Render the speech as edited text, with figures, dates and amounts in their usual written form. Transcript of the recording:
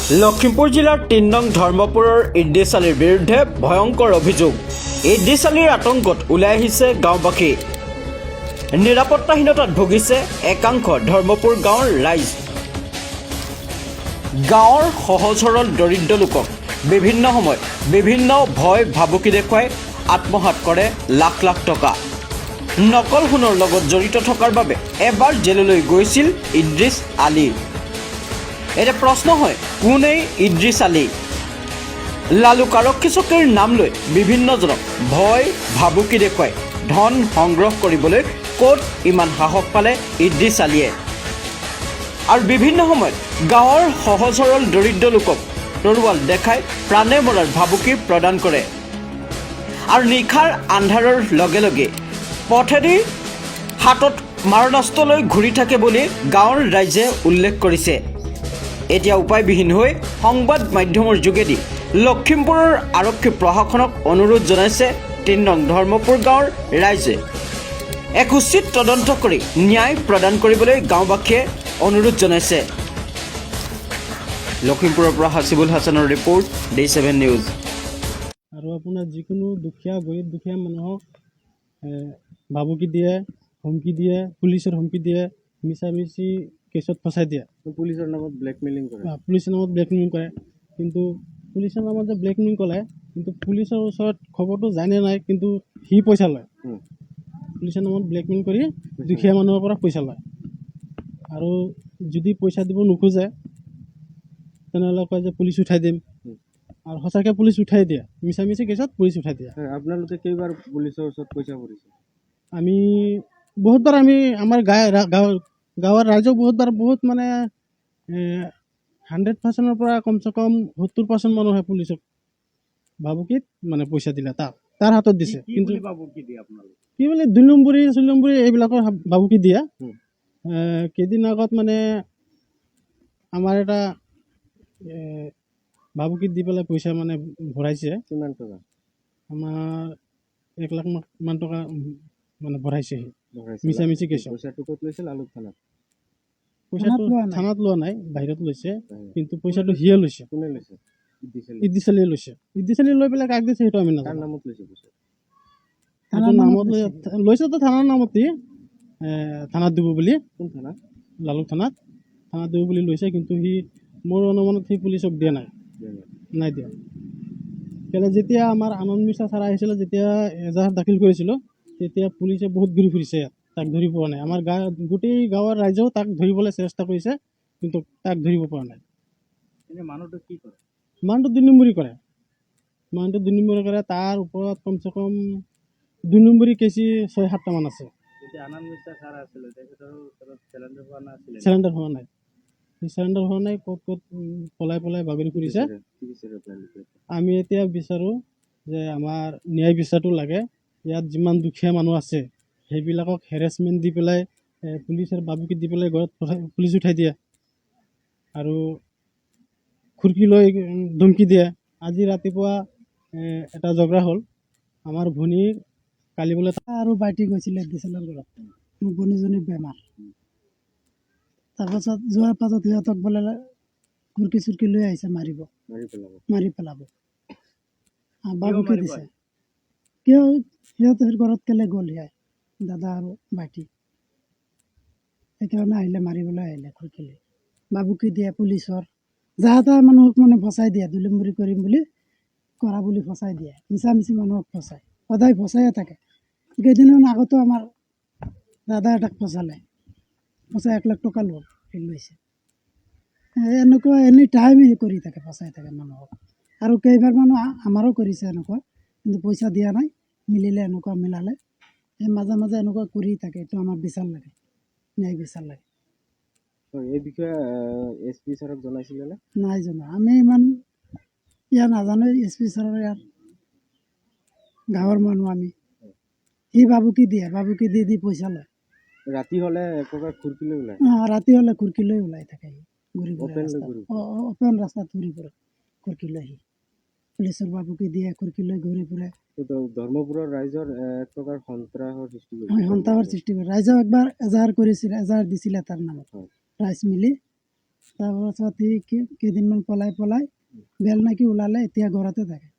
লখিমপুৰ জিলাৰ ৩ নং ধৰ্মপুৰৰ ইদ্ৰিছালীৰ বিৰুদ্ধে ভয়ংকৰ অভিযোগ। ইদ্ৰিছালীৰ আতংকত ওলাই আহিছে গাঁওবাসী। নিৰাপত্তাহীনতাত ভুগিছে একাংশ ধৰ্মপুৰ গাঁৱৰ ৰাইজ। গাঁৱৰ সহজ সৰল দৰিদ্ৰ লোকক বিভিন্ন সময়ত বিভিন্ন ভয় ভাবুকি দেখুৱাই আত্মঘাত কৰে লাখ লাখ টকা। নকল সোণৰ লগত জড়িত থকাৰ বাবে এবাৰ জেললৈ গৈছিল ইদ্ৰিছ আলী। এটা প্ৰশ্ন হয়, কোন এই ইদ্ৰিছ আলী? লালুক আৰক্ষী চকীৰ নাম লৈ বিভিন্নজনক ভয় ভাবুকি দেখুৱাই ধন সংগ্ৰহ কৰিবলৈ ক'ত ইমান সাহস পালে ইদ্ৰিছ আলীয়ে? আৰু বিভিন্ন সময়ত গাঁৱৰ সহজ সৰল দৰিদ্ৰ লোকক তৰোৱাল দেখাই প্ৰাণে মৰাৰ ভাবুকি প্ৰদান কৰে। আৰু নিশাৰ আন্ধাৰৰ লগে লগে পথেদি হাতত মাৰণাস্ত্ৰ লৈ ঘূৰি থাকে বুলি গাঁৱৰ ৰাইজে উল্লেখ কৰিছে। এতিয়া উপায়বিহীন হৈ সংবাদ মাধ্যমৰ যোগেদি লখিমপুৰৰ আৰক্ষী প্ৰশাসনক অনুৰোধ জনাইছে ৩ নং ধৰ্মপুৰ গাঁৱৰ ৰাইজে। এক উচিত তদন্ত কৰি ন্যায় প্ৰদান কৰিবলৈ গাঁওবাসীয়ে অনুৰোধ জনাইছে। লখিমপুৰৰ পৰা হাছিবুল হাছানৰ ৰিপৰ্ট, D7 নিউজ। আৰু আপোনাৰ যিকোনো দুখীয়া গৰীব দুখীয়া মানুহক ভাবুকি দিয়ে, হুমকি দিয়ে, পুলিচৰ হুমকি দিয়ে, মিছামিছি কেছত ফচাই দিয়ে। পুলিচৰ নামত ব্লেকমেইলিং কৰে। পুলিচৰ নামত ব্লেকমেইলিং কৰে, কিন্তু পুলিচৰ নামত যে ব্লেকমেইলিং কৰে, কিন্তু পুলিচৰ ওচৰত খবৰটো জানে নাই, কিন্তু সি পইচা লয়। পুলিচৰ নামত ব্লেকমেইলিং কৰি দুখীয়া মানুহৰ পৰা পইচা লয়। আৰু যদি পইচা দিব নোখোজে তেনেহ'লে কয় যে পুলিচ উঠাই দিম। আৰু সঁচাকৈ পুলিচ উঠাই দিয়ে, মিছামিছি কেছত পুলিচ উঠাই দিয়ে। আপোনালোকে কেইবাৰ পুলিচৰ ওচৰত পইচা কৰিছে? আমি বহুতবাৰ আমাৰ গাঁৱৰ ৰাইজক বহুত মানে 100%ৰ পৰা কমচে কম 70% মানুহে পুলিচক ভাবুকিত মানে পইচা দিলে, তাৰ হাতত দিছে। কিন্তু কি বোলে 2 নম্বৰী 4 নম্বৰী এইবিলাকৰ ভাবুকি দিয়ে। কেইদিন আগত মানে আমাৰ এটা ভাবুকিত দি পেলাই পইচা মানে ভৰাইছে। কিমান টকা? আমাৰ 1 লাখ মান টকা মানে ভৰাইছে মিছামিছি কেছত। পইচাটো ক'ত লৈছিল? আলুক থানাত? পইচাটো থানাত লোৱা নাই, বাহিৰত লৈছে। কিন্তু পইচাটো সিয়ে লৈছে। কোনে লৈছে? ইদ্ৰিছ আলীয়ে লৈছে। ইদ্ৰিছ আলী লৈ পেলাই কাক দিছে সেইটো আমি কাৰ নাজানো। নামত লৈছে পইচা? থানাৰ নামত লৈছেতো, থানাৰ নামতেই থানাত দিব বুলি। কোন থানা? লালুক থানাত দিব বুলি লৈছে, কিন্তু সি মোৰ অনুমানত সি পুলিচক দিয়া নাই দিয়া। কেলৈ যেতিয়া আমাৰ আনন্দ মিশ্ৰা ছাৰ আহিছিলে, যেতিয়া এজাহাৰ দাখিল কৰিছিলোঁ, তেতিয়া পুলিচে বহুত ঘূৰি ফুৰিছে ইয়াত, তাক ধৰি পোৱা নাই। আমাৰ গোটেই গাঁৱৰ ৰাইজেও তাক ধৰিবলৈ চেষ্টা কৰিছে, কিন্তু তাক ধৰিব পৰা নাই। মানুহটো কি কৰে? মানুহটো 2 নম্বৰী কৰে। তাৰ ওপৰত কমচে কম 2 নম্বৰী কেছি 6-7টা মান আছে। আনন্দ মিশ্ৰা ছাৰ আছিলে, তেখেতৰ ওচৰত চেলেণ্ডাৰ হোৱা নাছিলে? চেলেণ্ডাৰ হোৱা নাই। ক'ত পলাই বাগৰি ফুৰিছে। আমি এতিয়া বিচাৰোঁ যে আমাৰ ন্যায় বিচাৰটো লাগে। ইয়াত যিমান দুখীয়া মানুহ আছে সেইবিলাকক হেৰেছমেণ্ট দি পেলাই পুলিচৰ বাবুকি দি পেলাই ঘৰত পুলিচ উঠাই দিয়ে, আৰু খুৰ্কি লৈ ধমকি দিয়ে। আজি ৰাতিপুৱা এটা ঝগড়া হ'ল। আমাৰ ভনী কালি বোলে আৰু বাইটি গৈছিলে ডিচেলৰ ঘৰত, মোৰ ভনীজনী বেমাৰ। তাৰপাছত যোৱাৰ পাছত সিহঁতক বোলে খুৰ্কি চুৰ্কি লৈ আহিছে, মাৰি পেলাব। বাবুকি দিছে। কিয় সিহঁতৰ ঘৰত কেলে গ'ল দাদা আৰু ভাইটি? সেইকাৰণে আহিলে, মাৰিবলৈ আহিলে, খুৰ্কি লৈ বাবুকি দিয়ে। পুলিচৰ যাহা তাহা মানুহক মানে ফচাই দিয়ে, 2 নম্বৰী কৰিম বুলি কৰা বুলি ফচাই দিয়ে। মিছামিছি মানুহক ফচাই, সদায় ফচাইয়ে থাকে। কেইদিনমান আগতো আমাৰ দাদা এটাক ফচাই 1 লাখ টকা লৈছে। এনেকুৱা এনি টাইম কৰি থাকে, ফচাই থাকে মানুহক। আৰু কেইবাৰ মানুহ আমাৰো কৰিছে এনেকুৱা, কিন্তু পইচা দিয়া নাই, মিলিলে এনেকুৱা মিলালে। মাজে মাজে এনেকুৱা কৰি থাকে। এইটো আমাৰ বিচাৰ লাগে, ন্যায় বিচাৰ লাগে। এই বিষয়ে SP ছাৰক জনাইছিলে নে? নাই জনা, আমি ইমান নাজানো। SP ছাৰৰ ইয়াত গাঁৱৰ মানুহ আমি। সি ভাবুকি দি পইচা লয়। ৰাতি হ'লে একপ্ৰকাৰ খুৰ্কি লৈ ওলাই? ৰাতি হ'লে খুৰ্কি লৈ ওলাই থাকে। অপেন ৰাস্তাত ঘূৰি ফুৰে খুৰ্কি লৈ। পুলিচৰ বাবুকি দিয়ে, খুৰ্কি লৈ ঘূৰি ফুৰে। ধৰ্মপুৰৰ ৰাইজৰ এক প্ৰকাৰ সন্ত্ৰাসৰ সৃষ্টি কৰে। ৰাইজেও একবাৰ এজাহাৰ দিছিলে তাৰ নামত, ৰাইজ মিলি তাৰপাছত সি কেইদিনমান পলাই বেল নাকি ওলালে এতিয়া ঘৰতে থাকে।